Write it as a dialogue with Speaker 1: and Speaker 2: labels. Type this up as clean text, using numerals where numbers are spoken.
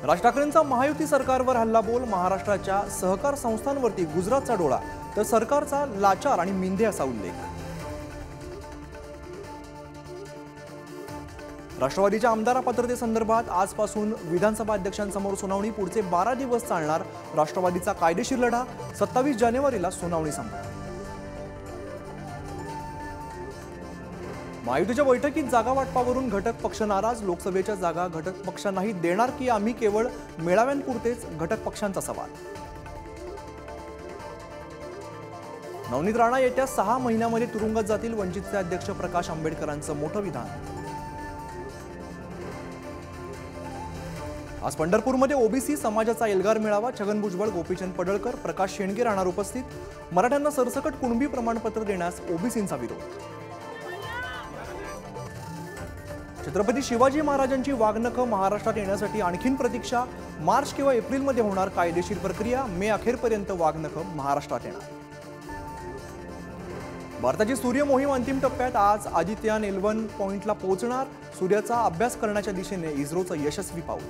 Speaker 1: राज ठाकरेंचा महायुती सरकारवर हल्लाबोल, महाराष्ट्राच्या सहकार संस्थांवरती गुजरातचा डोळा, तर सरकारचा लाचार आणि मिंधे असा उल्लेख। राष्ट्रवादीच्या आमदार पात्रतेसंदर्भात आजपासून विधानसभा अध्यक्षांसमोर सुनावणी, पुढचे 12 दिवस चालणार राष्ट्रवादीचा कायदेशीर लढा, 27 जानेवारीला सुनावणी संपणार। महायुतीच्या बैठकीत जागा वाटपावरून घटक पक्ष नाराज, लोकसभेच्या जागा घटक पक्षांनाही देणार की आम्ही केवळ मेळाव्यांपुरतेच, घटक पक्षांचा सवाल। नवनीत राणा येत्या 6 महिन्यांमध्ये तुरुंगात जातील, वंचितचे अध्यक्ष प्रकाश आंबेडकरांचं मोठं विधान। आज पंढरपूरमध्ये ओबीसी समाजाचा एल्गार मेळावा, छगन भुजबळ, गोपीचंद पडळकर, प्रकाश शेंडगे राहणार उपस्थित। मराठ्यांना सरसकट कुणबी प्रमाणपत्र देण्यास ओबीसींचा विरोध। छत्रपती शिवाजी महाराजांची वाघनखं महाराष्ट्रात येण्यासाठी आणखीन प्रतीक्षा, मार्च किंवा एप्रिलमध्ये होणार कायदेशीर प्रक्रिया, मे अखेरपर्यंत वाघनखं महाराष्ट्रात येणार। भारताची सूर्य मोहीम अंतिम टप्प्यात, आज आदित्यान 11 पॉइंटला पोहोचणार, सूर्याचा अभ्यास करण्याच्या दिशेने इस्रोचं यशस्वी पाऊल।